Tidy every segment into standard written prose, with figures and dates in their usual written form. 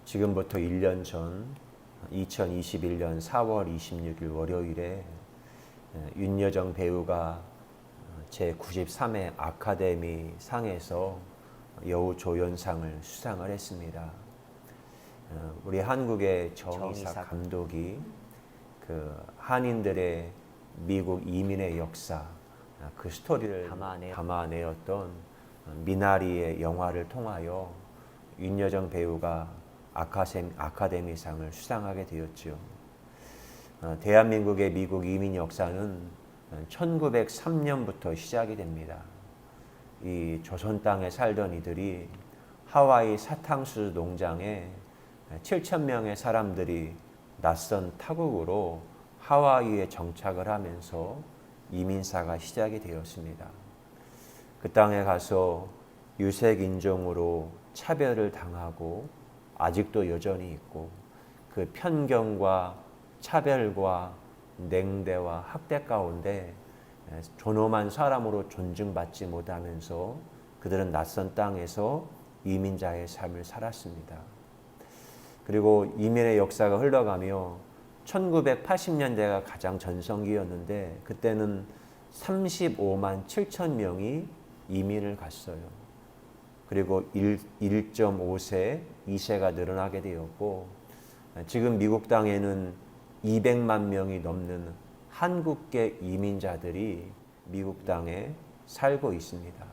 지금부터 1년 전 2021년 4월 26일 월요일에 윤여정 배우가 제93회 아카데미 상에서 여우 조연상을 수상을 했습니다. 우리 한국의 정의사 감독이 그 한인들의 미국 이민의 역사 그 스토리를 담아내었던 미나리의 영화를 통하여 윤여정 배우가 아카데미상을 수상하게 되었죠. 대한민국의 미국 이민 역사는 1903년부터 시작이 됩니다. 이 조선 땅에 살던 이들이 하와이 사탕수수 농장에 7,000명의 사람들이 낯선 타국으로 하와이에 정착을 하면서 이민사가 시작이 되었습니다. 그 땅에 가서 유색 인종으로 차별을 당하고 아직도 여전히 있고 그 편견과 차별과 냉대와 학대 가운데 존엄한 사람으로 존중받지 못하면서 그들은 낯선 땅에서 이민자의 삶을 살았습니다. 그리고 이민의 역사가 흘러가며 1980년대가 가장 전성기였는데 그때는 35만 7천 명이 이민을 갔어요. 그리고 1.5세, 2세가 늘어나게 되었고 지금 미국 땅에는 200만 명이 넘는 한국계 이민자들이 미국 땅에 살고 있습니다.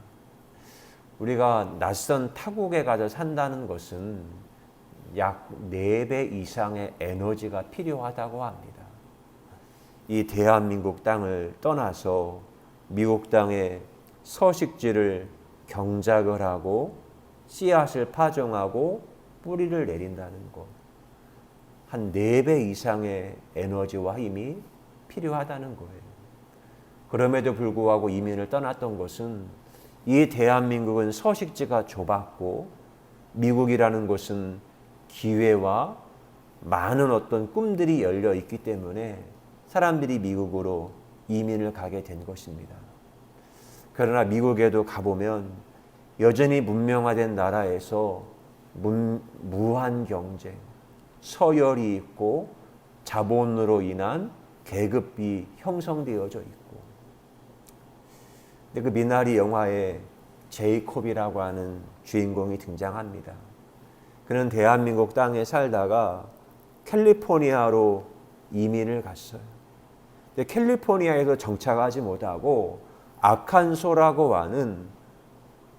우리가 낯선 타국에 가서 산다는 것은 약 4배 이상의 에너지가 필요하다고 합니다. 이 대한민국 땅을 떠나서 미국 땅에 서식지를 경작을 하고 씨앗을 파종하고 뿌리를 내린다는 것. 한 4배 이상의 에너지와 힘이 필요하다는 거예요. 그럼에도 불구하고 이민을 떠났던 것은 이 대한민국은 서식지가 좁았고 미국이라는 곳은 기회와 많은 어떤 꿈들이 열려 있기 때문에 사람들이 미국으로 이민을 가게 된 것입니다. 그러나 미국에도 가보면 여전히 문명화된 나라에서 무한 경쟁, 서열이 있고 자본으로 인한 계급이 형성되어져 있고 근데 그 미나리 영화에 제이콥이라고 하는 주인공이 등장합니다. 그는 대한민국 땅에 살다가 캘리포니아로 이민을 갔어요. 근데 캘리포니아에서 정착하지 못하고 아칸소라고 하는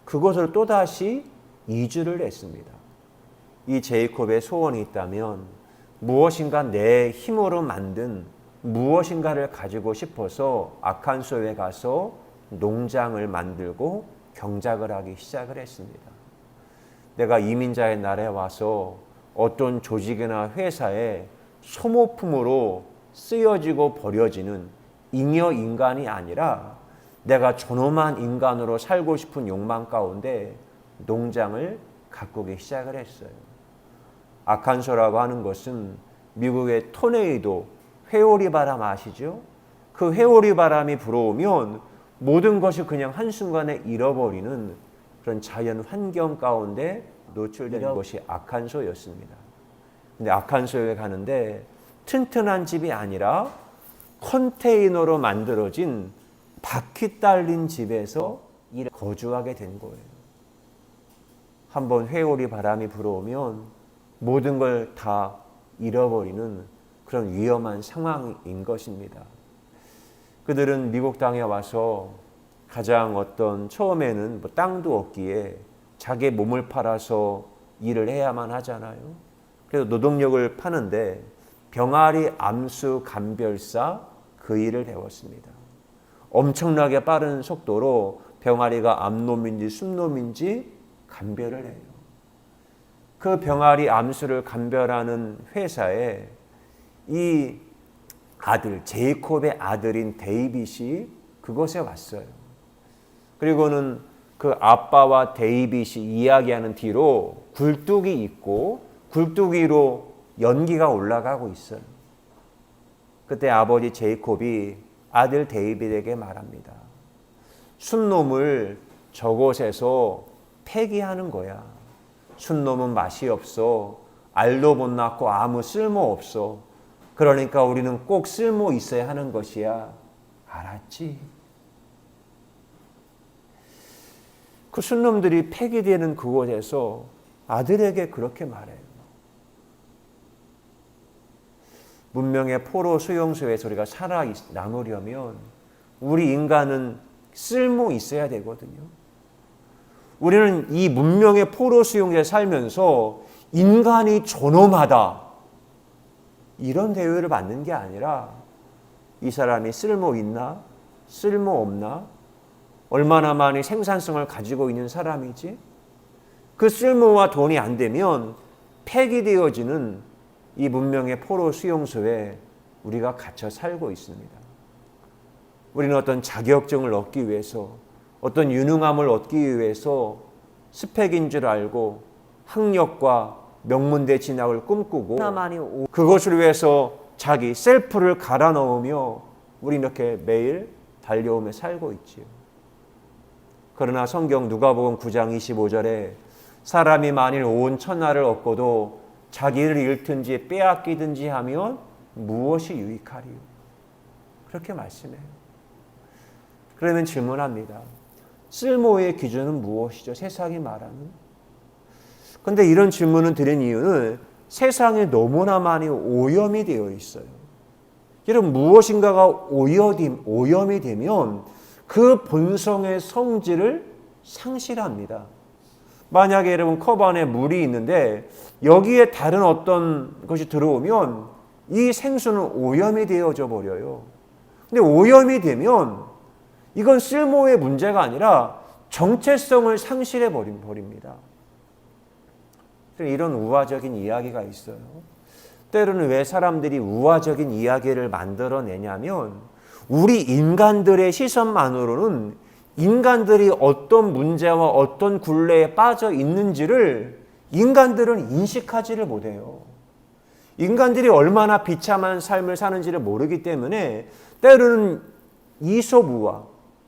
그곳을 또다시 이주를 했습니다. 이 제이콥의 소원이 있다면 무엇인가 내 힘으로 만든 무엇인가를 가지고 싶어서 아칸소에 가서 농장을 만들고 경작을 하기 시작을 했습니다. 내가 이민자의 날에 와서 어떤 조직이나 회사에 소모품으로 쓰여지고 버려지는 잉여 인간이 아니라 내가 존엄한 인간으로 살고 싶은 욕망 가운데 농장을 가꾸기 시작을 했어요. 아칸소라고 하는 것은 미국의 토네이도, 회오리 바람 아시죠? 그 회오리 바람이 불어오면 모든 것이 그냥 한순간에 잃어버리는 그런 자연 환경 가운데 노출된 것이 아칸소였습니다. 근데 아칸소에 가는데 튼튼한 집이 아니라 컨테이너로 만들어진 바퀴 달린 집에서 거주하게 된 거예요. 한번 회오리 바람이 불어오면 모든 걸 다 잃어버리는 그런 위험한 상황인 것입니다. 그들은 미국 땅에 와서 가장 처음에는 땅도 없기에 자기 몸을 팔아서 일을 해야만 하잖아요. 그래서 노동력을 파는데 병아리 암수 감별사 그 일을 배웠습니다. 엄청나게 빠른 속도로 병아리가 암놈인지 순놈인지 감별을 해요. 그 병아리 암수를 감별하는 회사에 이 아들, 제이콥의 아들인 데이빗이 그곳에 왔어요. 그리고는 그 아빠와 데이빗이 이야기하는 뒤로 굴뚝이 있고 굴뚝 위로 연기가 올라가고 있어요. 그때 아버지 제이콥이 아들 데이빗에게 말합니다. 순놈을 저곳에서 폐기하는 거야. 순놈은 맛이 없어. 알도 못 낳고 아무 쓸모 없어. 그러니까 우리는 꼭 쓸모 있어야 하는 것이야. 알았지? 그 순놈들이 폐기되는 그곳에서 아들에게 그렇게 말해요. 문명의 포로 수용소에서 우리가 살아남으려면 우리 인간은 쓸모 있어야 되거든요. 우리는 이 문명의 포로 수용소에 살면서 인간이 존엄하다, 이런 대우를 받는 게 아니라 이 사람이 쓸모 있나? 쓸모 없나? 얼마나 많이 생산성을 가지고 있는 사람이지? 그 쓸모와 돈이 안 되면 폐기되어지는 이 문명의 포로 수용소에 우리가 갇혀 살고 있습니다. 우리는 어떤 자격증을 얻기 위해서, 어떤 유능함을 얻기 위해서 스펙인 줄 알고 학력과 명문대 진학을 꿈꾸고 그것을 위해서 자기 셀프를 갈아 넣으며 우리 이렇게 매일 달려오며 살고 있지요. 그러나 성경 누가복음 9장 25절에 사람이 만일 온 천하를 얻고도 자기를 잃든지 빼앗기든지 하면 무엇이 유익하리요? 그렇게 말씀해요. 그러면 질문합니다. 쓸모의 기준은 무엇이죠? 세상이 말하는. 그런데 이런 질문을 드린 이유는 세상에 너무나 많이 오염이 되어 있어요. 여러분, 무엇인가가 오염이 되면 그 본성의 성질을 상실합니다. 만약에 여러분 컵 안에 물이 있는데 여기에 다른 어떤 것이 들어오면 이 생수는 오염이 되어져 버려요. 근데 오염이 되면 이건 쓸모의 문제가 아니라 정체성을 상실해 버립니다. 이런 우화적인 이야기가 있어요. 때로는 왜 사람들이 우화적인 이야기를 만들어내냐면 우리 인간들의 시선만으로는 인간들이 어떤 문제와 어떤 굴레에 빠져 있는지를 인간들은 인식하지를 못해요. 인간들이 얼마나 비참한 삶을 사는지를 모르기 때문에 때로는 이솝우화,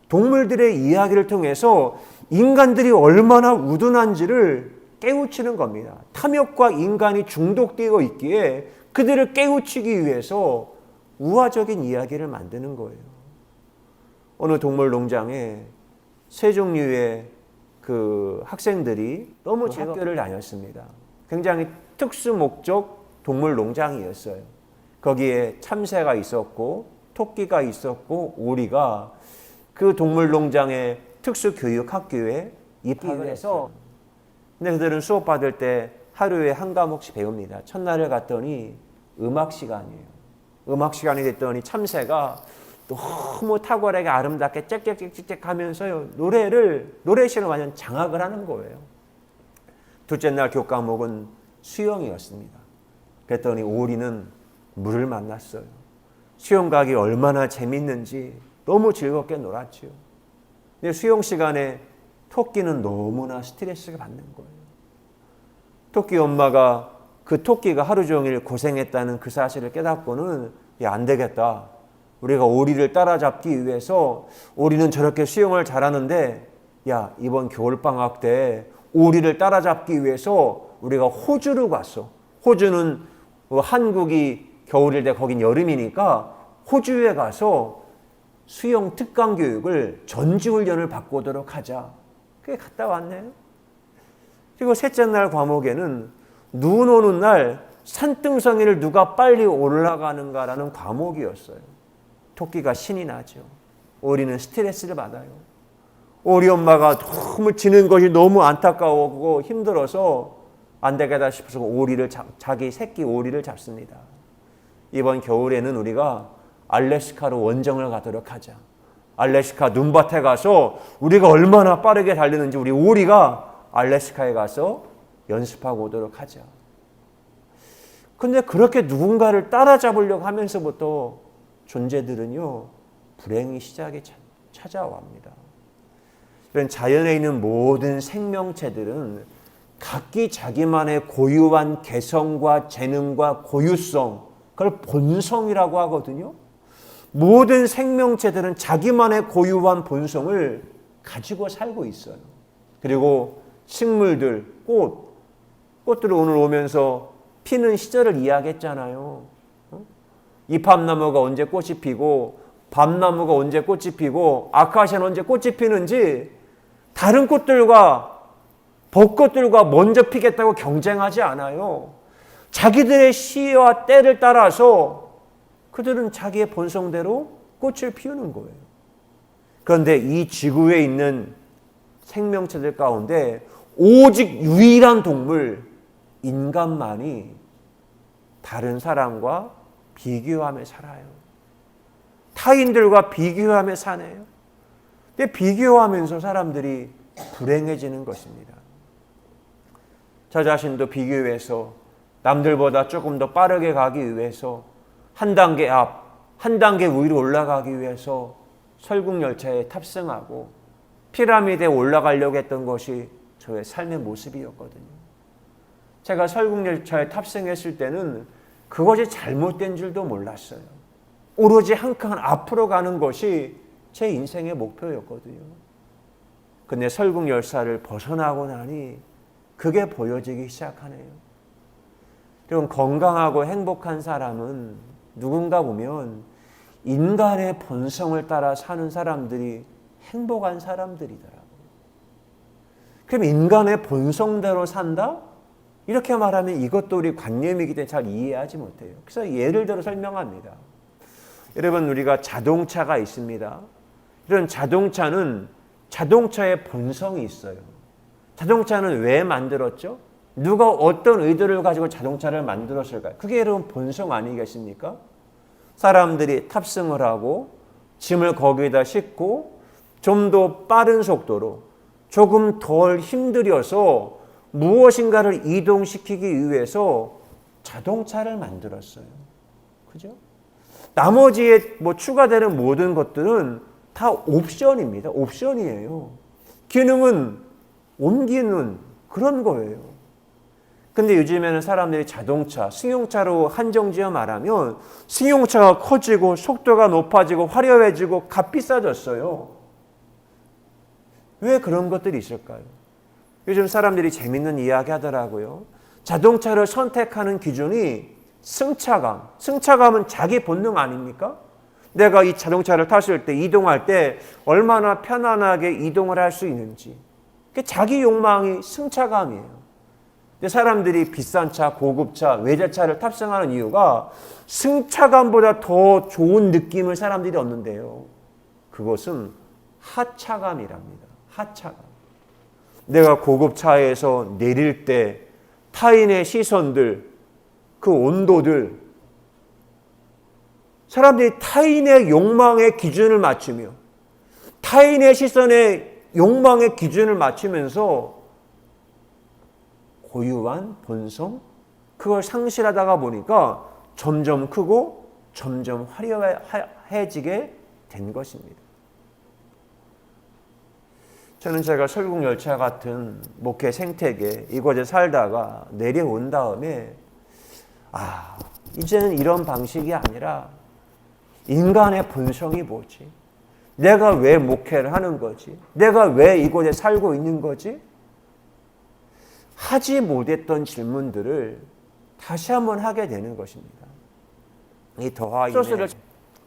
동물들의 이야기를 통해서 인간들이 얼마나 우둔한지를 깨우치는 겁니다. 탐욕과 인간이 중독되어 있기에 그들을 깨우치기 위해서 우화적인 이야기를 만드는 거예요. 어느 동물 농장에 세 종류의 그 학생들이 너무 학교를 다녔습니다. 굉장히 특수 목적 동물 농장이었어요. 거기에 참새가 있었고 토끼가 있었고 오리가 그 동물 농장의 특수 교육 학교에 입학을 해서, 근데 그들은 수업 받을 때 하루에 한 과목씩 배웁니다. 첫날을 갔더니 음악 시간이에요. 음악 시간이 됐더니 참새가 너무 탁월하게 아름답게 짹짹짹짹 하면서요 노래 시간을 완전 장악을 하는 거예요. 둘째 날 교과목은 수영이었습니다. 그랬더니 오리는 물을 만났어요. 수영 가기 얼마나 재밌는지 너무 즐겁게 놀았죠. 근데 수영 시간에 토끼는 너무나 스트레스를 받는 거예요. 토끼 엄마가 그 토끼가 하루 종일 고생했다는 그 사실을 깨닫고는 야, 안 되겠다. 우리가 오리를 따라잡기 위해서, 오리는 저렇게 수영을 잘하는데 야, 이번 겨울방학 때 오리를 따라잡기 위해서 우리가 호주로 갔어. 호주는 한국이 겨울일 때 거긴 여름이니까 호주에 가서 수영 특강 교육을 전지훈련을 받고 오도록 하자. 그게 갔다 왔네요. 그리고 셋째 날 과목에는 눈 오는 날 산등성이를 누가 빨리 올라가는가라는 과목이었어요. 토끼가 신이 나죠. 오리는 스트레스를 받아요. 오리 엄마가 너무 지는 것이 너무 안타까웠고 힘들어서 안 되겠다 싶어서 자기 새끼 오리를 잡습니다. 이번 겨울에는 우리가 알래스카로 원정을 가도록 하자. 알래스카 눈밭에 가서 우리가 얼마나 빠르게 달리는지 우리 오리가 알래스카에 가서 연습하고 오도록 하자. 근데 그렇게 누군가를 따라잡으려고 하면서부터 존재들은요, 불행이 시작이 찾아옵니다. 이런 자연에 있는 모든 생명체들은 각기 자기만의 고유한 개성과 재능과 고유성, 그걸 본성이라고 하거든요. 모든 생명체들은 자기만의 고유한 본성을 가지고 살고 있어요. 그리고 식물들, 꽃들을 오늘 오면서 피는 시절을 이야기했잖아요. 이 팝나무가 언제 꽃이 피고 밤나무가 언제 꽃이 피고 아카시아는 언제 꽃이 피는지 다른 꽃들과 벚꽃들과 먼저 피겠다고 경쟁하지 않아요. 자기들의 시와 때를 따라서 그들은 자기의 본성대로 꽃을 피우는 거예요. 그런데 이 지구에 있는 생명체들 가운데 오직 유일한 동물, 인간만이 다른 사람과 비교하며 살아요. 타인들과 비교하며 사네요. 근데 비교하면서 사람들이 불행해지는 것입니다. 저 자신도 비교해서 남들보다 조금 더 빠르게 가기 위해서 한 단계 앞, 한 단계 위로 올라가기 위해서 설국열차에 탑승하고 피라미드에 올라가려고 했던 것이 저의 삶의 모습이었거든요. 제가 설국열차에 탑승했을 때는 그것이 잘못된 줄도 몰랐어요. 오로지 한 칸 앞으로 가는 것이 제 인생의 목표였거든요. 근데 설국열차를 벗어나고 나니 그게 보여지기 시작하네요. 그리고 건강하고 행복한 사람은 누군가 보면 인간의 본성을 따라 사는 사람들이 행복한 사람들이더라고요. 그럼 인간의 본성대로 산다? 이렇게 말하면 이것도 우리 관념이기 때문에 잘 이해하지 못해요. 그래서 예를 들어 설명합니다. 여러분, 우리가 자동차가 있습니다. 이런 자동차는 자동차의 본성이 있어요. 자동차는 왜 만들었죠? 누가 어떤 의도를 가지고 자동차를 만들었을까요? 그게 여러분 본성 아니겠습니까? 사람들이 탑승을 하고 짐을 거기에다 싣고 좀 더 빠른 속도로 조금 덜 힘들여서 무엇인가를 이동시키기 위해서 자동차를 만들었어요. 그죠? 나머지에 추가되는 모든 것들은 다 옵션입니다. 옵션이에요. 기능은 옮기는 그런 거예요. 근데 요즘에는 사람들이 자동차, 승용차로 한정지어 말하면 승용차가 커지고 속도가 높아지고 화려해지고 값비싸졌어요. 왜 그런 것들이 있을까요? 요즘 사람들이 재밌는 이야기 하더라고요. 자동차를 선택하는 기준이 승차감. 승차감은 자기 본능 아닙니까? 내가 이 자동차를 탔을 때, 이동할 때 얼마나 편안하게 이동을 할 수 있는지. 그게 자기 욕망이 승차감이에요. 근데 사람들이 비싼 차, 고급차, 외제차를 탑승하는 이유가 승차감보다 더 좋은 느낌을 사람들이 얻는데요. 그것은 하차감이랍니다. 하차감. 내가 고급차에서 내릴 때 타인의 시선들, 그 온도들, 사람들이 타인의 욕망의 기준을 맞추며 타인의 시선에 욕망의 기준을 맞추면서 고유한 본성, 그걸 상실하다가 보니까 점점 크고 점점 화려해지게 된 것입니다. 저는 제가 설국열차 같은 목회 생태계 이곳에 살다가 내려온 다음에 이제는 이런 방식이 아니라 인간의 본성이 뭐지? 내가 왜 목회를 하는 거지? 내가 왜 이곳에 살고 있는 거지? 하지 못했던 질문들을 다시 한번 하게 되는 것입니다. 이 더하기는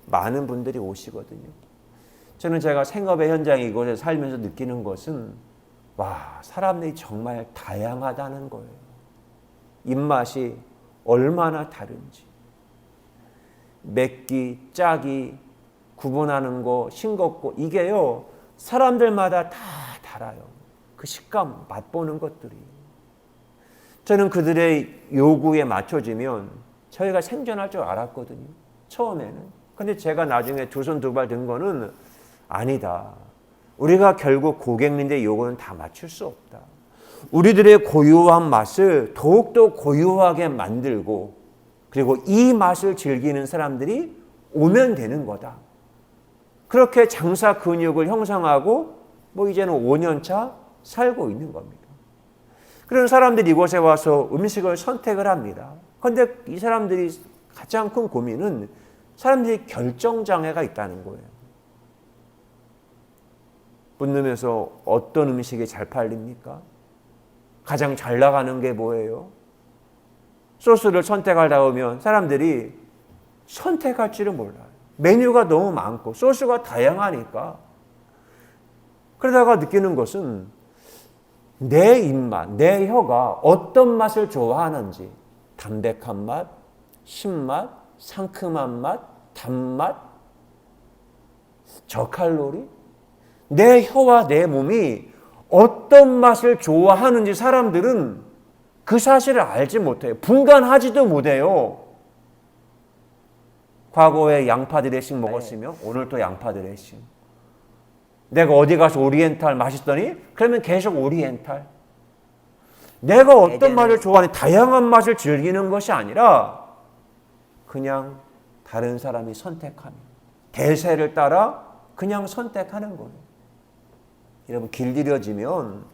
많은 분들이 오시거든요. 저는 제가 생업의 현장에 이곳에 살면서 느끼는 것은 사람들이 정말 다양하다는 거예요. 입맛이 얼마나 다른지. 맵기, 짜기, 구분하는 거, 싱겁고 이게요. 사람들마다 다 달라요. 그 식감, 맛보는 것들이. 저는 그들의 요구에 맞춰지면 저희가 생존할 줄 알았거든요. 처음에는. 근데 제가 나중에 두 손 두 발 든 거는 아니다. 우리가 결국 고객님들의 요구는 다 맞출 수 없다. 우리들의 고유한 맛을 더욱더 고유하게 만들고 그리고 이 맛을 즐기는 사람들이 오면 되는 거다. 그렇게 장사 근육을 형성하고 이제는 5년차 살고 있는 겁니다. 그런 사람들이 이곳에 와서 음식을 선택을 합니다. 그런데 이 사람들이 가장 큰 고민은 사람들이 결정장애가 있다는 거예요. 묻으면서 어떤 음식이 잘 팔립니까? 가장 잘 나가는 게 뭐예요? 소스를 선택하다 보면 사람들이 선택할 줄을 몰라요. 메뉴가 너무 많고 소스가 다양하니까. 그러다가 느끼는 것은 내 입맛, 내 혀가 어떤 맛을 좋아하는지, 담백한 맛, 신맛, 상큼한 맛, 단맛, 저칼로리, 내 혀와 내 몸이 어떤 맛을 좋아하는지 사람들은 그 사실을 알지 못해요. 분간하지도 못해요. 과거에 양파 드레싱 먹었으면 오늘 또 양파 드레싱. 내가 어디 가서 오리엔탈 맛있더니 그러면 계속 오리엔탈. 내가 어떤 맛을 좋아하는 다양한 맛을 즐기는 것이 아니라 그냥 다른 사람이 선택하면 대세를 따라 그냥 선택하는 거예요. 여러분 길들여지면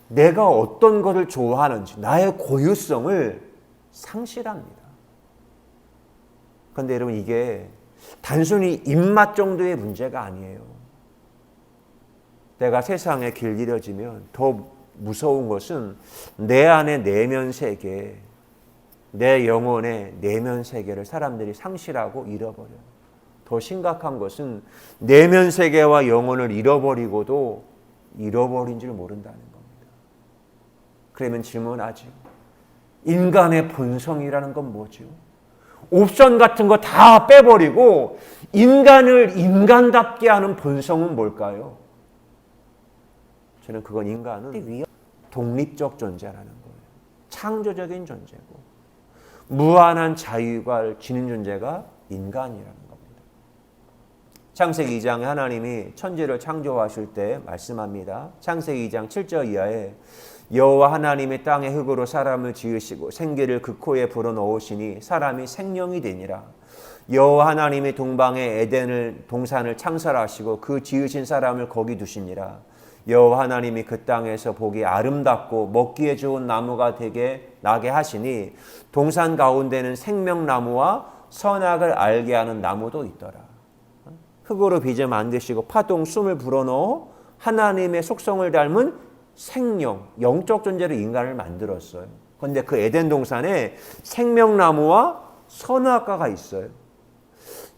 내가 어떤 것을 좋아하는지 나의 고유성을 상실합니다. 그런데 여러분 이게 단순히 입맛 정도의 문제가 아니에요. 내가 세상에 길들여지면 더 무서운 것은 내 안의 내면 세계, 내 영혼의 내면 세계를 사람들이 상실하고 잃어버려요. 더 심각한 것은 내면 세계와 영혼을 잃어버리고도 잃어버린 줄 모른다는 겁니다. 그러면 질문하죠. 인간의 본성이라는 건 뭐죠? 옵션 같은 거 다 빼버리고 인간을 인간답게 하는 본성은 뭘까요? 저는 그건 인간은 독립적 존재라는 거예요. 창조적인 존재고 무한한 자유가 지닌 존재가 인간이라는 겁니다. 창세기 2장에 하나님이 천지를 창조하실 때 말씀합니다. 창세기 2장 7절 이하에 여호와 하나님이 땅의 흙으로 사람을 지으시고 생기를 그 코에 불어넣으시니 사람이 생명이 되니라. 여호와 하나님이 동방의 에덴을 동산을 창설하시고 그 지으신 사람을 거기 두시니라. 여호와 하나님이 그 땅에서 보기 아름답고 먹기에 좋은 나무가 되게 나게 하시니 동산 가운데는 생명나무와 선악을 알게 하는 나무도 있더라. 흙으로 빚어 만드시고 파동 숨을 불어넣어 하나님의 속성을 닮은 생명, 영적 존재로 인간을 만들었어요. 그런데 그 에덴 동산에 생명나무와 선악과가 있어요.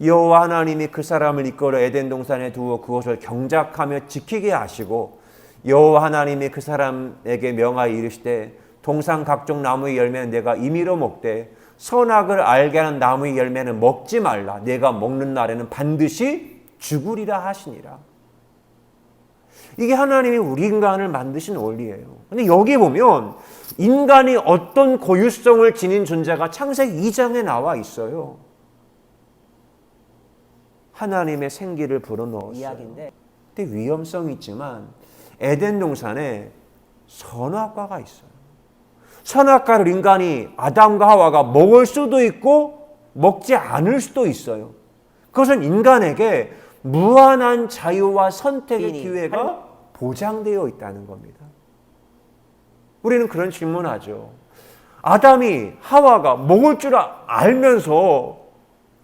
여호와 하나님이 그 사람을 이끌어 에덴 동산에 두어 그것을 경작하며 지키게 하시고 여호와 하나님이 그 사람에게 명하여 이르시되 동산 각종 나무의 열매는 내가 임의로 먹되 선악을 알게 하는 나무의 열매는 먹지 말라. 내가 먹는 날에는 반드시 죽으리라 하시니라. 이게 하나님이 우리 인간을 만드신 원리예요. 근데 여기 보면 인간이 어떤 고유성을 지닌 존재가 창세기 2장에 나와 있어요. 하나님의 생기를 불어넣었어요. 이야기인데 근데 위험성이 있지만 에덴 동산에 선악과가 있어요. 선악과를 인간이 아담과 하와가 먹을 수도 있고 먹지 않을 수도 있어요. 그것은 인간에게 무한한 자유와 선택의 기회가 보장되어 있다는 겁니다. 우리는 그런 질문하죠. 아담이 하와가 먹을 줄 알면서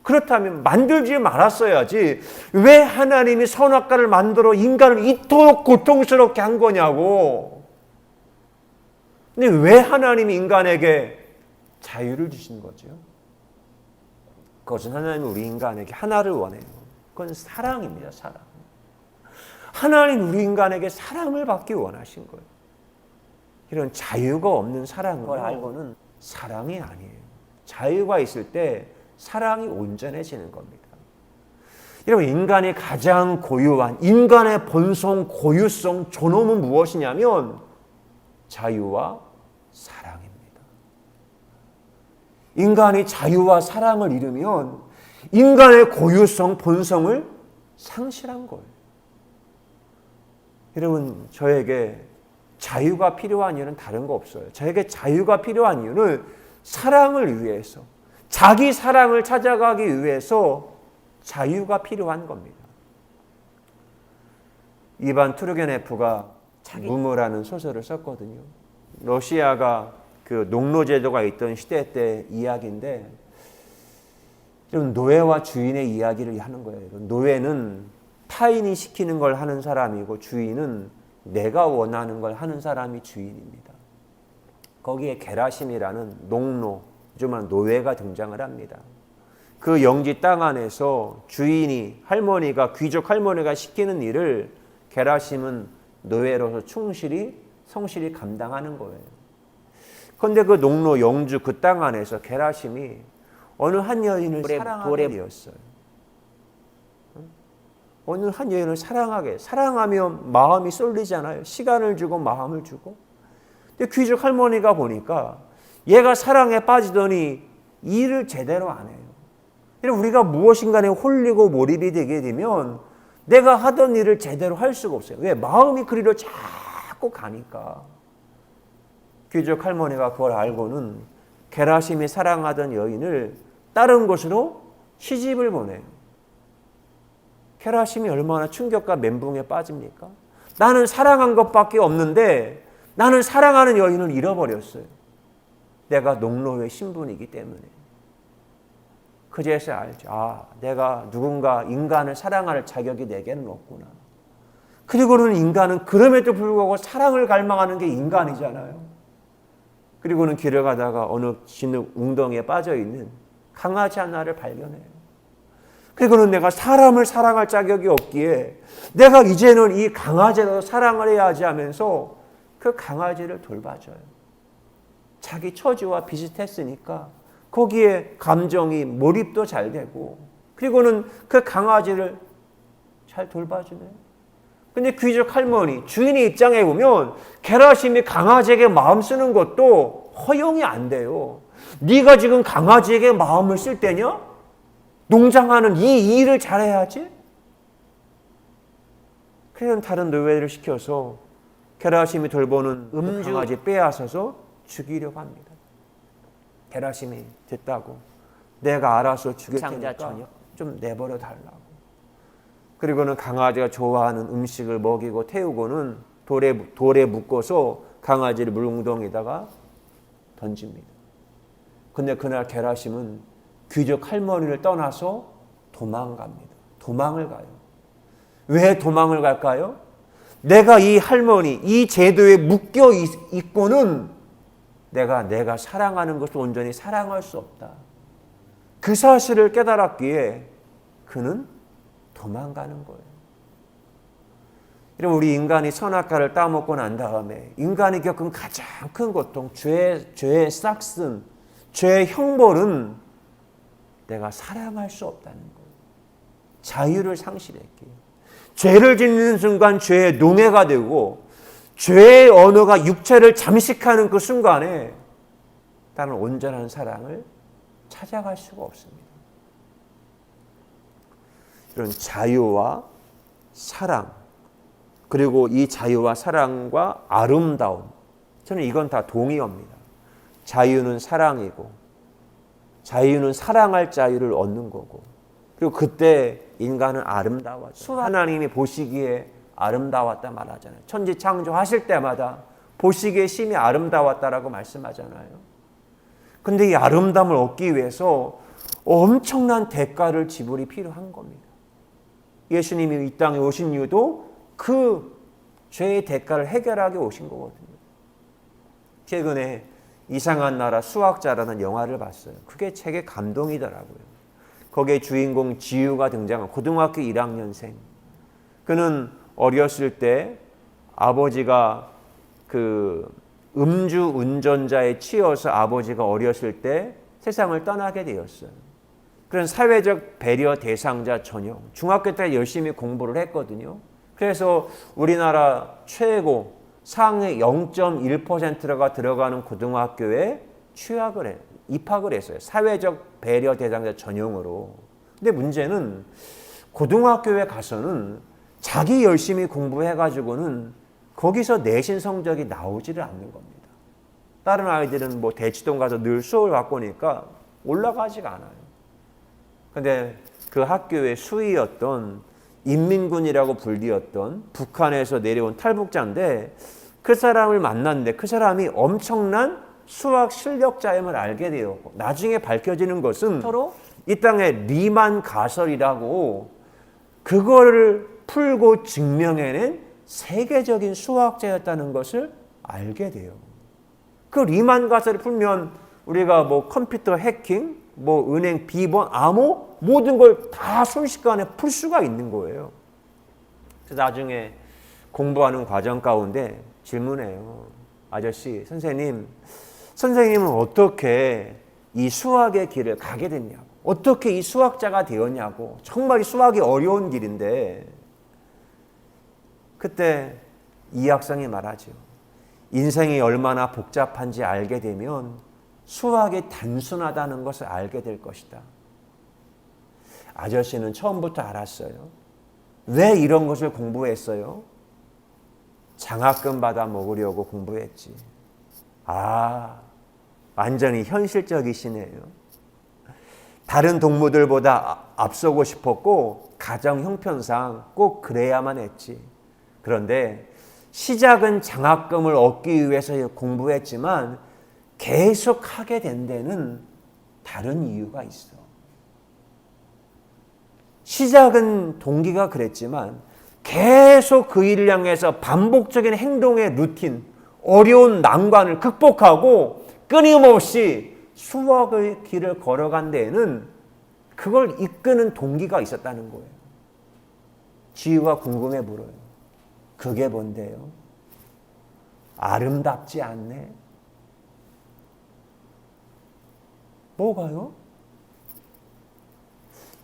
그렇다면 만들지 말았어야지 왜 하나님이 선악과를 만들어 인간을 이토록 고통스럽게 한 거냐고. 근데 왜 하나님이 인간에게 자유를 주신 거죠? 그것은 하나님이 우리 인간에게 하나를 원해요. 그건 사랑입니다. 사랑. 하나님 우리 인간에게 사랑을 받기 원하신 거예요. 이런 자유가 없는 사랑을 알고는 사랑이 아니에요. 자유가 있을 때 사랑이 온전해지는 겁니다. 여러분 인간이 가장 고유한 인간의 본성, 고유성, 존엄은 무엇이냐면 자유와 사랑입니다. 인간이 자유와 사랑을 잃으면 인간의 고유성, 본성을 상실한 거예요. 여러분 저에게 자유가 필요한 이유는 다른 거 없어요. 저에게 자유가 필요한 이유는 사랑을 위해서 자기 사랑을 찾아가기 위해서 자유가 필요한 겁니다. 이반 투르게네프가 무무라는 소설을 썼거든요. 러시아가 그 농노제도가 있던 시대 때 이야기인데 노예와 주인의 이야기를 하는 거예요. 노예는 타인이 시키는 걸 하는 사람이고 주인은 내가 원하는 걸 하는 사람이 주인입니다. 거기에 게라심이라는 농노, 조그만 노예가 등장을 합니다. 그 영지 땅 안에서 주인이 할머니가 귀족 할머니가 시키는 일을 게라심은 노예로서 성실히 감당하는 거예요. 그런데 그 농로 영주 그 땅 안에서 게라심이 어느 한 여인을 사랑하게 되었어요. 어느 한 여인을 사랑하면 마음이 쏠리잖아요. 시간을 주고 마음을 주고. 근데 귀족 할머니가 보니까 얘가 사랑에 빠지더니 일을 제대로 안 해요. 우리가 무엇인가에 홀리고 몰입이 되게 되면 내가 하던 일을 제대로 할 수가 없어요. 왜? 마음이 그리로 자꾸 가니까. 귀족 할머니가 그걸 알고는 게라심이 사랑하던 여인을 다른 곳으로 시집을 보내요. 게라심이 얼마나 충격과 멘붕에 빠집니까? 나는 사랑한 것밖에 없는데 나는 사랑하는 여인을 잃어버렸어요. 내가 농노의 신분이기 때문에. 그제서야 알죠. 내가 누군가 인간을 사랑할 자격이 내게는 없구나. 그리고는 인간은 그럼에도 불구하고 사랑을 갈망하는 게 인간이잖아요. 그리고는 길을 가다가 어느 진흙 웅덩이에 빠져있는 강아지 하나를 발견해요. 그리고는 내가 사람을 사랑할 자격이 없기에 내가 이제는 이 강아지라도 사랑을 해야지 하면서 그 강아지를 돌봐줘요. 자기 처지와 비슷했으니까 거기에 감정이 몰입도 잘 되고 그리고는 그 강아지를 잘 돌봐주네요. 근데 귀족 할머니, 주인의 입장에 보면 게라심이 강아지에게 마음 쓰는 것도 허용이 안 돼요. 네가 지금 강아지에게 마음을 쓸 때냐? 농장하는 이 일을 잘해야지. 그래서 다른 노예를 시켜서 게라심이 돌보는 음주 강아지 빼앗아서 죽이려고 합니다. 게라심이 됐다고 내가 알아서 죽일 테니까 좀 내버려 달라고. 그리고는 강아지가 좋아하는 음식을 먹이고 태우고는 돌에 묶어서 강아지를 물웅덩이에다가 던집니다. 근데 그날 게라심은 귀족 할머니를 떠나서 도망갑니다. 도망을 가요. 왜 도망을 갈까요? 내가 이 할머니, 이 제도에 묶여 있고는 내가 사랑하는 것을 온전히 사랑할 수 없다. 그 사실을 깨달았기에 그는 도망가는 거예요. 이러면 우리 인간이 선악과를 따먹고 난 다음에 인간이 겪은 가장 큰 고통, 죄의 싹슨, 죄의 형벌은 내가 사랑할 수 없다는 거예요. 자유를 상실했기에. 죄를 짓는 순간 죄의 노예가 되고 죄의 언어가 육체를 잠식하는 그 순간에 나는 온전한 사랑을 찾아갈 수가 없습니다. 이런 자유와 사랑, 그리고 이 자유와 사랑과 아름다움, 저는 이건 다 동의어입니다. 자유는 사랑이고 자유는 사랑할 자유를 얻는 거고 그리고 그때 인간은 아름다워져. 하나님이 보시기에 아름다웠다 말하잖아요. 천지 창조하실 때마다 보시기에 심히 아름다웠다라고 말씀하잖아요. 근데 이 아름다움을 얻기 위해서 엄청난 대가를 지불이 필요한 겁니다. 예수님이 이 땅에 오신 이유도 그 죄의 대가를 해결하게 오신 거거든요. 최근에 이상한 나라 수학자라는 영화를 봤어요. 그게 되게 감동이더라고요. 거기에 주인공 지유가 등장한 고등학교 1학년생. 그는 어렸을 때 아버지가 그 음주 운전자에 치여서 아버지가 어렸을 때 세상을 떠나게 되었어요. 그런 사회적 배려 대상자 전형. 중학교 때 열심히 공부를 했거든요. 그래서 우리나라 최고 상위 0.1%가 들어가는 고등학교에 입학을 했어요. 사회적 배려 대상자 전형으로. 근데 문제는 고등학교에 가서는 자기 열심히 공부해가지고는 거기서 내신 성적이 나오지를 않는 겁니다. 다른 아이들은 뭐 대치동 가서 늘 수업을 받고 오니까 올라가지가 않아요. 근데 그 학교의 수위였던 인민군이라고 불리었던 북한에서 내려온 탈북자인데 그 사람을 만났는데 그 사람이 엄청난 수학 실력자임을 알게 되었고 나중에 밝혀지는 것은 서로 이 땅에 리만 가설이라고 그거를 풀고 증명해낸 세계적인 수학자였다는 것을 알게 돼요. 그 리만 가설을 풀면 우리가 뭐 컴퓨터 해킹, 뭐 은행 비번, 암호 모든 걸 다 순식간에 풀 수가 있는 거예요. 그래서 나중에 공부하는 과정 가운데 질문해요. 아저씨, 선생님은 어떻게 이 수학의 길을 가게 됐냐고. 어떻게 이 수학자가 되었냐고. 정말 이 수학이 어려운 길인데. 그때 이 학생이 말하죠. 인생이 얼마나 복잡한지 알게 되면 수학이 단순하다는 것을 알게 될 것이다. 아저씨는 처음부터 알았어요. 왜 이런 것을 공부했어요? 장학금 받아 먹으려고 공부했지. 아, 완전히 현실적이시네요. 다른 동무들보다 앞서고 싶었고 가정 형편상 꼭 그래야만 했지. 그런데 시작은 장학금을 얻기 위해서 공부했지만 계속 하게 된 데는 다른 이유가 있어. 시작은 동기가 그랬지만 계속 그 일을 향해서 반복적인 행동의 루틴, 어려운 난관을 극복하고 끊임없이 수학의 길을 걸어간 데에는 그걸 이끄는 동기가 있었다는 거예요. 지유가 궁금해 물어요. 그게 뭔데요? 아름답지 않네? 뭐가요?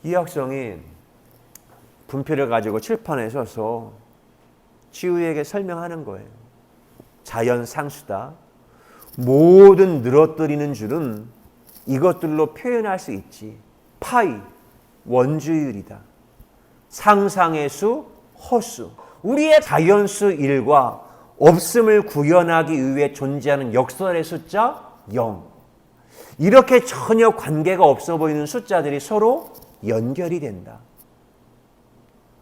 이 학생이 분필을 가지고 칠판에 서서 지우에게 설명하는 거예요. 자연 상수다. 모든 늘어뜨리는 줄은 이것들로 표현할 수 있지. 파이, 원주율이다. 상상의 수, 허수. 우리의 자연수 1과 없음을 구현하기 위해 존재하는 역설의 숫자 0. 이렇게 전혀 관계가 없어 보이는 숫자들이 서로 연결이 된다.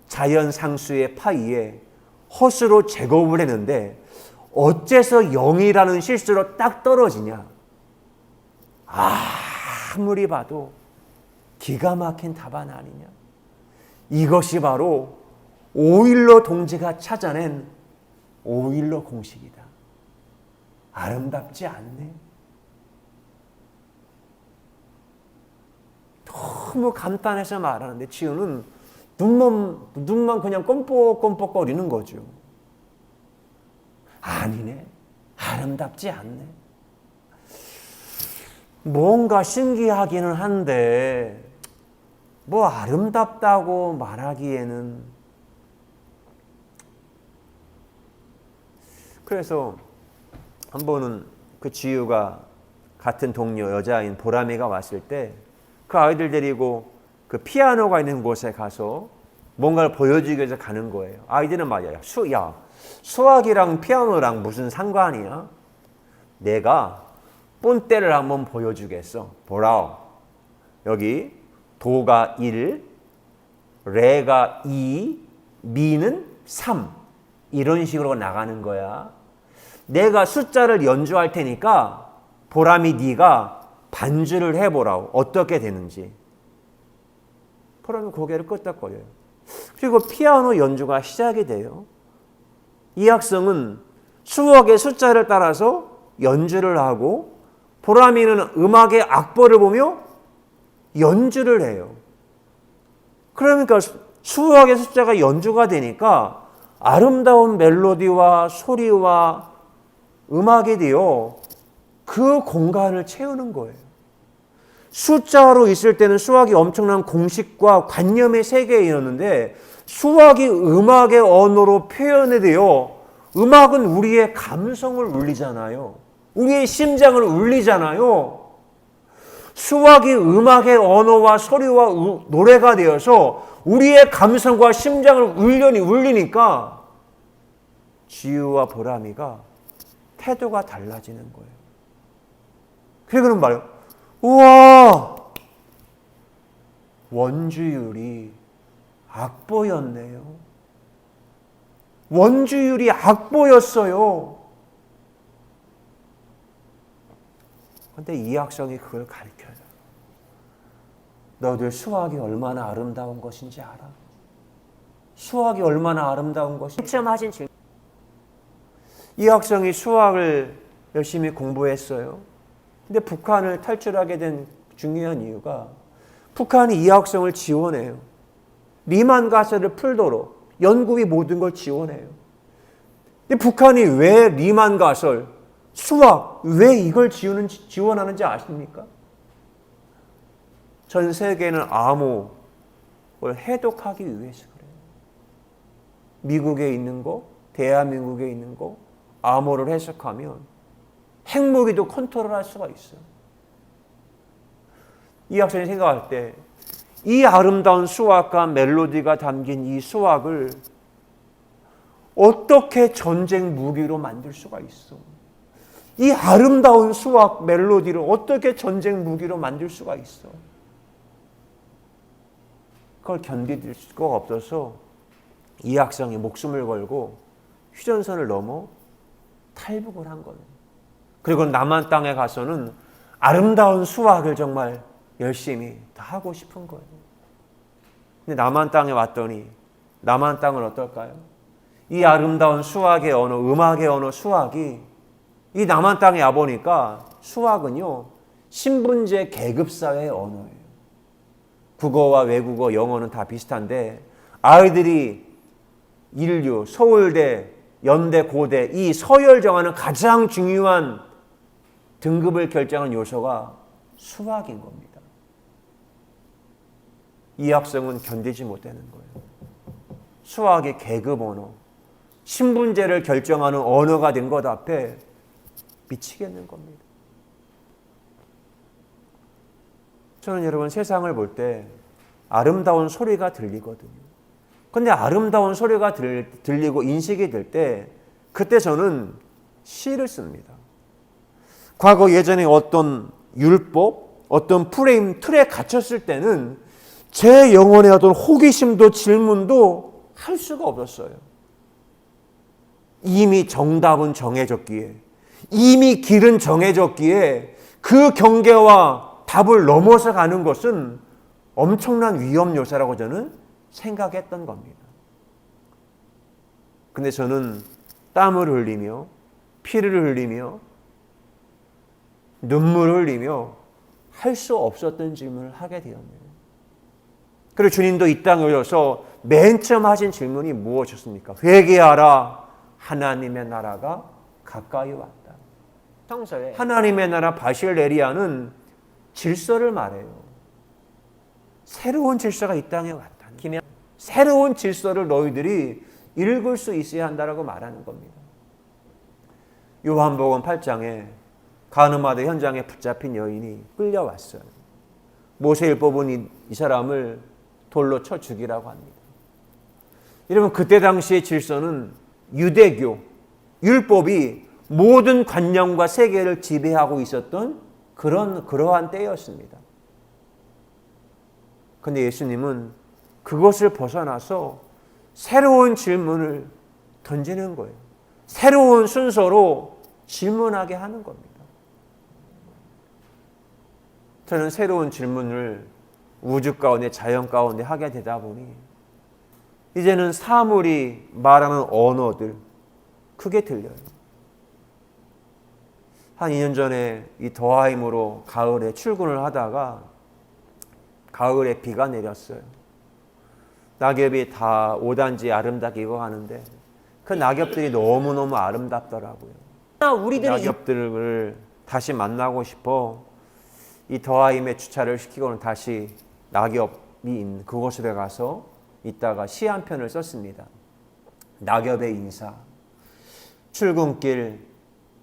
자연 상수의 파이에 허수로 제곱을 했는데 어째서 0이라는 실수로 딱 떨어지냐? 아무리 봐도 기가 막힌 답안 아니냐? 이것이 바로 오일러 동지가 찾아낸 오일러 공식이다. 아름답지 않네? 너무 간단해서 말하는데 지우는 눈만 그냥 껌뻑껌뻑거리는 거죠. 아니네. 아름답지 않네. 뭔가 신기하기는 한데 뭐 아름답다고 말하기에는. 그래서 한 번은 그 지유가 같은 동료 여자인 보람이가 왔을 때 그 아이들 데리고 그 피아노가 있는 곳에 가서 뭔가를 보여주기 위해서 가는 거예요. 아이들은 말이야. 수학이랑 피아노랑 무슨 상관이야? 내가 본때를 한번 보여주겠어. 보라오. 여기 도가 1, 레가 2, 미는 3. 이런 식으로 나가는 거야. 내가 숫자를 연주할 테니까 보람이 네가 반주를 해보라고. 어떻게 되는지. 보람이 고개를 끄덕거려요. 그리고 피아노 연주가 시작이 돼요. 이 학생은 수학의 숫자를 따라서 연주를 하고 보람이는 음악의 악보를 보며 연주를 해요. 그러니까 수학의 숫자가 연주가 되니까 아름다운 멜로디와 소리와 음악이 되어 그 공간을 채우는 거예요. 숫자로 있을 때는 수학이 엄청난 공식과 관념의 세계였는데 수학이 음악의 언어로 표현이 되어 음악은 우리의 감성을 울리잖아요. 우리의 심장을 울리잖아요. 수학이 음악의 언어와 소리와 노래가 되어서 우리의 감성과 심장을 울리니까 지유와 보람이가 태도가 달라지는 거예요. 그러고는 말이에요. 우와! 원주율이 악보였네요. 원주율이 악보였어요. 그런데 이 학생이 그걸 가르쳐요. 너들 수학이 얼마나 아름다운 것인지 알아? 수학이 얼마나 아름다운 것인지. 이 학생이 수학을 열심히 공부했어요. 근데 북한을 탈출하게 된 중요한 이유가 북한이 이학성을 지원해요. 리만 가설을 풀도록 연구비 모든 걸 지원해요. 근데 북한이 왜 리만 가설, 수학, 왜 이걸 지원하는지 아십니까? 전 세계는 암호를 해독하기 위해서 그래요. 미국에 있는 거, 대한민국에 있는 거, 암호를 해석하면 핵무기도 컨트롤할 수가 있어요. 이 학생이 생각할 때 이 아름다운 수학과 멜로디가 담긴 이 수학을 어떻게 전쟁 무기로 만들 수가 있어? 이 아름다운 수학 멜로디를 어떻게 전쟁 무기로 만들 수가 있어? 그걸 견딜 수가 없어서 이 학생이 목숨을 걸고 휴전선을 넘어 탈북을 한 거예요. 그리고 남한 땅에 가서는 아름다운 수학을 정말 열심히 다 하고 싶은 거예요. 근데 남한 땅에 왔더니 남한 땅은 어떨까요? 이 아름다운 수학의 언어, 음악의 언어 수학이 이 남한 땅에 와보니까 수학은요 신분제 계급사회의 언어예요. 국어와 외국어, 영어는 다 비슷한데 아이들이 인류, 서울대, 연대, 고대 이 서열 정하는 가장 중요한 등급을 결정하는 요소가 수학인 겁니다. 이 학생은 견디지 못하는 거예요. 수학의 계급 언어, 신분제를 결정하는 언어가 된 것 앞에 미치겠는 겁니다. 저는 여러분 세상을 볼 때 아름다운 소리가 들리거든요. 그런데 아름다운 소리가 들리고 인식이 될 때 그때 저는 시를 씁니다. 과거 예전에 어떤 율법, 어떤 프레임, 틀에 갇혔을 때는 제 영혼의 어떤 호기심도 질문도 할 수가 없었어요. 이미 정답은 정해졌기에, 이미 길은 정해졌기에 그 경계와 답을 넘어서 가는 것은 엄청난 위험 요소라고 저는 생각했던 겁니다. 근데 저는 땀을 흘리며 피를 흘리며 눈물을 흘리며 할 수 없었던 질문을 하게 되었네요. 그리고 주님도 이 땅에 오셔서 맨 처음 하신 질문이 무엇이었습니까? 회개하라, 하나님의 나라가 가까이 왔다. 성서에 하나님의 나라 바실레리아는 질서를 말해요. 새로운 질서가 이 땅에 왔다. 새로운 질서를 너희들이 읽을 수 있어야 한다라고 말하는 겁니다. 요한복음 8장에 가늠하던 현장에 붙잡힌 여인이 끌려왔어요. 모세를 뽑은 이 사람을 돌로 쳐 죽이라고 합니다. 여러분 그때 당시의 질서는 유대교, 율법이 모든 관념과 세계를 지배하고 있었던 그러한 때였습니다. 그런데 예수님은 그것을 벗어나서 새로운 질문을 던지는 거예요. 새로운 순서로 질문하게 하는 겁니다. 저는 새로운 질문을 우주 가운데 자연 가운데 하게 되다 보니 이제는 사물이 말하는 언어들 크게 들려요. 한 2년 전에 이 더하임으로 가을에 출근을 하다가 가을에 비가 내렸어요. 낙엽이 다 5단지 아름답게 익어가는데 그 낙엽들이 너무너무 아름답더라고요. 낙엽들을 다시 만나고 싶어 이 더하임에 주차를 시키고는 다시 낙엽이 있는 그곳에 가서 있다가 시 한 편을 썼습니다. 낙엽의 인사. 출근길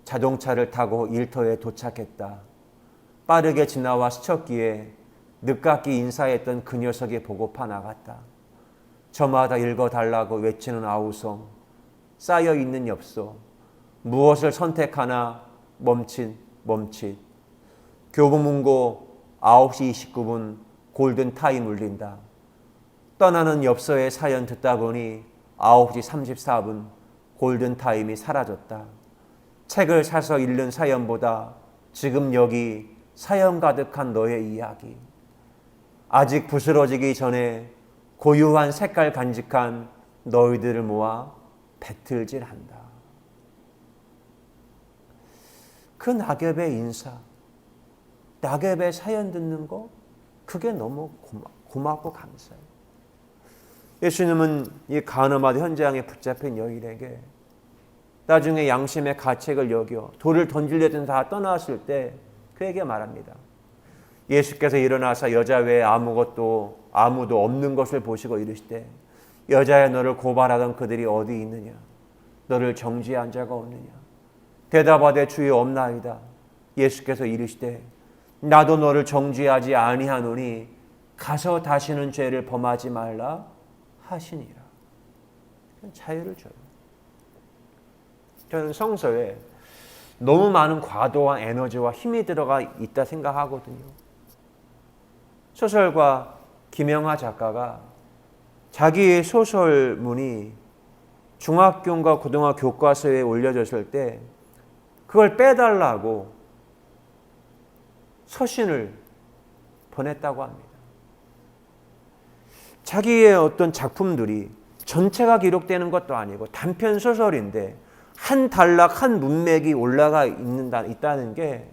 자동차를 타고 일터에 도착했다. 빠르게 지나와 스쳤기에 늦깎이 인사했던 그 녀석이 보고파 나갔다. 저마다 읽어달라고 외치는 아우성. 쌓여있는 엽서. 무엇을 선택하나 멈칫. 교보문고 9시 29분 골든타임 울린다. 떠나는 엽서의 사연 듣다 보니 9시 34분 골든타임이 사라졌다. 책을 사서 읽는 사연보다 지금 여기 사연 가득한 너의 이야기. 아직 부스러지기 전에 고유한 색깔 간직한 너희들을 모아 배틀질한다. 그 낙엽의 인사, 낙엽의 사연 듣는 거 그게 너무 고맙고 감사해요. 예수님은 이 간음하던 현장에 붙잡힌 여인에게 나중에 양심의 가책을 여겨 돌을 던지려던 다 떠났을 때 그에게 말합니다. 예수께서 일어나서 여자 외에 아무도 없는 것을 보시고 이르시되 여자여 너를 고발하던 그들이 어디 있느냐? 너를 정죄한 자가 없느냐? 대답하되 주여 없나이다. 예수께서 이르시되 나도 너를 정죄하지 아니하노니 가서 다시는 죄를 범하지 말라 하시니라. 자유를 줘요. 저는 성서에 너무 많은 과도한 에너지와 힘이 들어가 있다 생각하거든요. 소설가 김영하 작가가 자기의 소설문이 중학교인가 고등학교 교과서에 올려졌을 때 그걸 빼달라고 서신을 보냈다고 합니다. 자기의 어떤 작품들이 전체가 기록되는 것도 아니고 단편 소설인데 한 단락 한 문맥이 올라가 있다는 게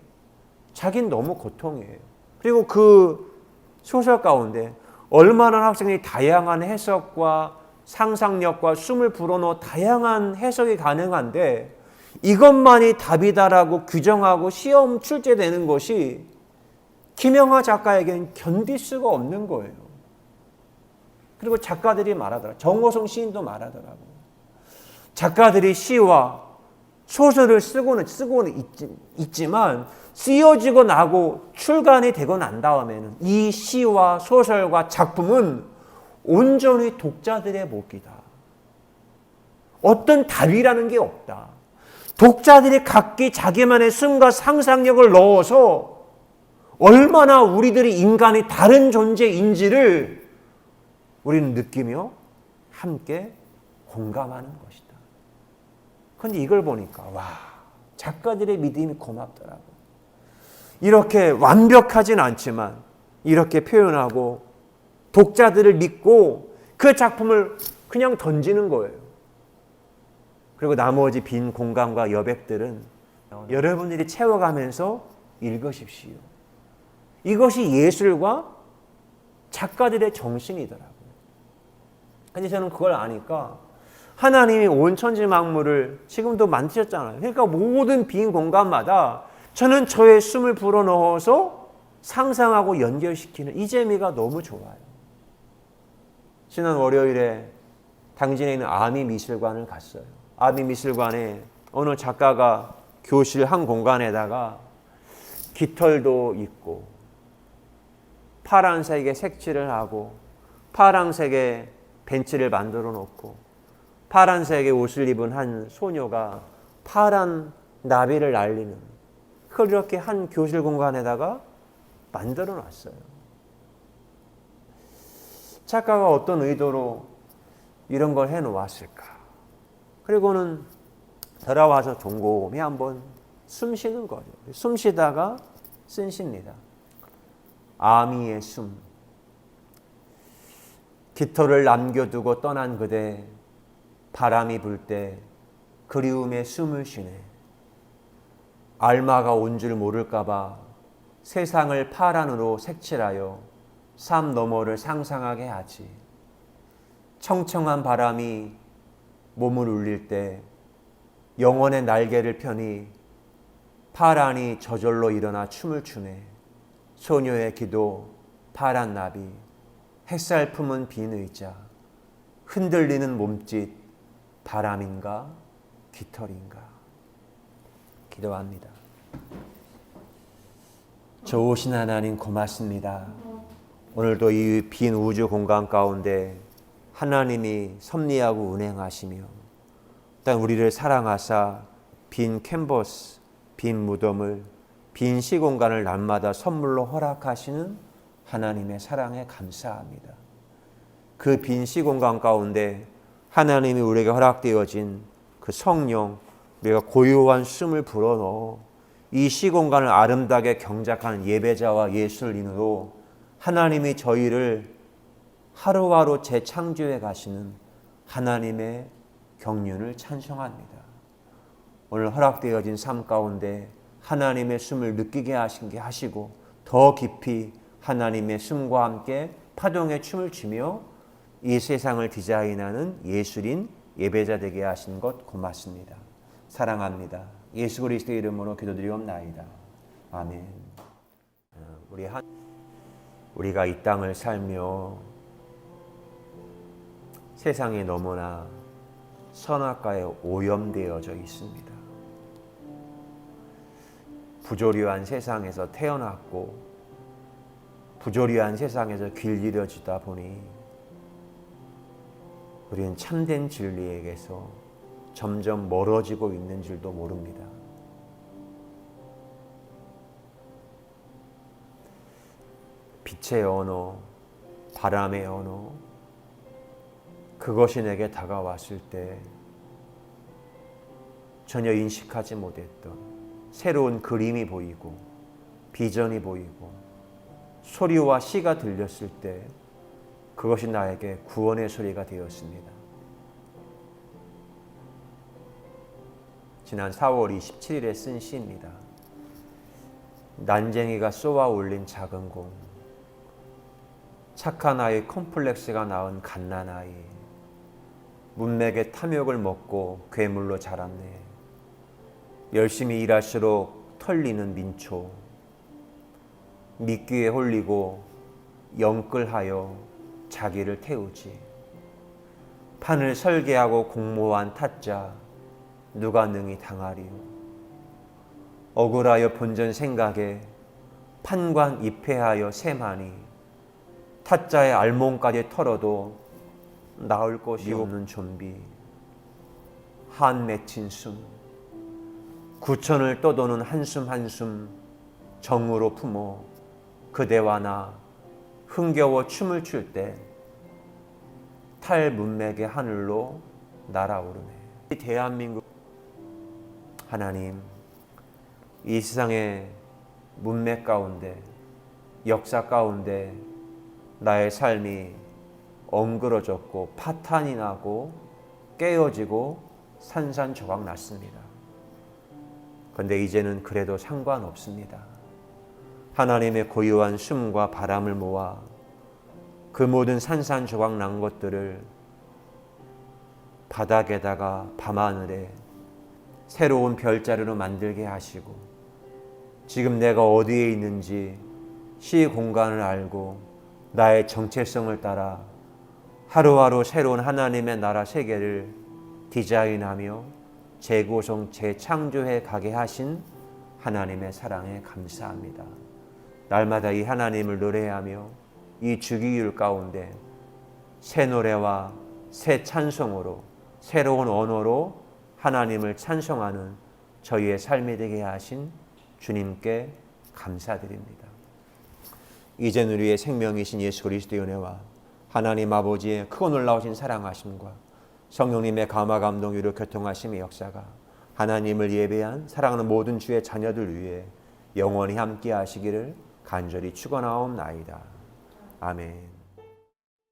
자기는 너무 고통이에요. 그리고 그 소설 가운데 얼마나 학생이 다양한 해석과 상상력과 숨을 불어넣어 다양한 해석이 가능한데 이것만이 답이다라고 규정하고 시험 출제되는 것이 김영하 작가에게는 견딜 수가 없는 거예요. 그리고 작가들이 말하더라. 정호성 시인도 말하더라고. 작가들이 시와 소설을 쓰고는 있지만 쓰여지고 나고 출간이 되고 난 다음에는 이 시와 소설과 작품은 온전히 독자들의 몫이다. 어떤 답이라는 게 없다. 독자들이 각기 자기만의 숨과 상상력을 넣어서 얼마나 우리들이 인간이 다른 존재인지를 우리는 느끼며 함께 공감하는 것이다. 그런데 이걸 보니까 와, 작가들의 믿음이 고맙더라고. 이렇게 완벽하진 않지만 이렇게 표현하고 독자들을 믿고 그 작품을 그냥 던지는 거예요. 그리고 나머지 빈 공간과 여백들은 여러분들이 채워가면서 읽으십시오. 이것이 예술과 작가들의 정신이더라고요. 근데 저는 그걸 아니까 하나님이 온 천지 만물을 지금도 만드셨잖아요. 그러니까 모든 빈 공간마다 저는 저의 숨을 불어넣어서 상상하고 연결시키는 이 재미가 너무 좋아요. 지난 월요일에 당진에 있는 아미미술관을 갔어요. 아미미술관에 어느 작가가 교실 한 공간에다가 깃털도 있고 파란색의 색칠을 하고 파란색의 벤치를 만들어 놓고 파란색의 옷을 입은 한 소녀가 파란 나비를 날리는 그걸 이렇게 한 교실 공간에다가 만들어 놨어요. 작가가 어떤 의도로 이런 걸 해놓았을까? 그리고는 돌아와서 곰곰이 한번 숨 쉬는 거죠. 숨 쉬다가 쓴 시입니다. 아미의 숨. 깃털을 남겨두고 떠난 그대, 바람이 불 때 그리움에 숨을 쉬네. 알마가 온 줄 모를까봐 세상을 파란으로 색칠하여 삶 너머를 상상하게 하지. 청청한 바람이 몸을 울릴 때 영원의 날개를 펴니 파란이 저절로 일어나 춤을 추네. 소녀의 기도, 파란 나비, 햇살 품은 빈 의자, 흔들리는 몸짓, 바람인가 깃털인가. 기도합니다. 좋으신 하나님 고맙습니다. 오늘도 이 빈 우주 공간 가운데 하나님이 섭리하고 운행하시며 일단 우리를 사랑하사 빈 캔버스, 빈 무덤을, 빈 시공간을 날마다 선물로 허락하시는 하나님의 사랑에 감사합니다. 그 빈 시공간 가운데 하나님이 우리에게 허락되어진 그 성령, 우리가 고요한 숨을 불어넣어 이 시공간을 아름답게 경작하는 예배자와 예술인으로 하나님이 저희를 하루하루 재창조해 가시는 하나님의 경륜을 찬송합니다. 오늘 허락되어진 삶 가운데 하나님의 숨을 느끼게 하시고 더 깊이 하나님의 숨과 함께 파동의 춤을 추며 이 세상을 디자인하는 예술인 예배자 되게 하신 것 고맙습니다. 사랑합니다. 예수 그리스도의 이름으로 기도드리옵나이다. 아멘. 우리가 이 땅을 살며 세상이 너무나 선악과에 오염되어져 있습니다. 부조리한 세상에서 태어났고 부조리한 세상에서 길들여지다 보니 우리는 참된 진리에게서 점점 멀어지고 있는 줄도 모릅니다. 빛의 언어, 바람의 언어, 그것이 내게 다가왔을 때 전혀 인식하지 못했던 새로운 그림이 보이고 비전이 보이고 소리와 시가 들렸을 때 그것이 나에게 구원의 소리가 되었습니다. 지난 4월 27일에 쓴 시입니다. 난쟁이가 쏘아 올린 작은 공, 착한 아이 컴플렉스가 낳은 갓난아이, 문맥의 탐욕을 먹고 괴물로 자랐네. 열심히 일할수록 털리는 민초, 미끼에 홀리고 영끌하여 자기를 태우지. 판을 설계하고 공모한 타짜, 누가 능히 당하리요. 억울하여 본전 생각에 판관 입회하여 세마니, 타짜의 알몸까지 털어도 나을 것이 없는 좀비, 한 맺힌 숨, 구천을 떠도는 한숨 한숨 정으로 품어 그대와 나 흥겨워 춤을 출 때 탈문맥의 하늘로 날아오르네. 대한민국 하나님, 이 세상의 문맥 가운데, 역사 가운데 나의 삶이 엉그러졌고 파탄이 나고 깨어지고 산산조각 났습니다. 그런데 이제는 그래도 상관없습니다. 하나님의 고요한 숨과 바람을 모아 그 모든 산산조각 난 것들을 바닥에다가 밤하늘에 새로운 별자리로 만들게 하시고, 지금 내가 어디에 있는지 시공간을 알고 나의 정체성을 따라 하루하루 새로운 하나님의 나라 세계를 디자인하며 재구성, 재창조해 가게 하신 하나님의 사랑에 감사합니다. 날마다 이 하나님을 노래하며 이 주기율 가운데 새 노래와 새 찬송으로, 새로운 언어로 하나님을 찬송하는 저희의 삶이 되게 하신 주님께 감사드립니다. 이제는 우리의 생명이신 예수 그리스도의 은혜와 하나님 아버지의 크고 놀라우신 사랑하심과 성령님의 감화 감동 위로 교통하심의 역사가 하나님을 예배한 사랑하는 모든 주의 자녀들 위해 영원히 함께 하시기를 간절히 축원하옵나이다. 아멘.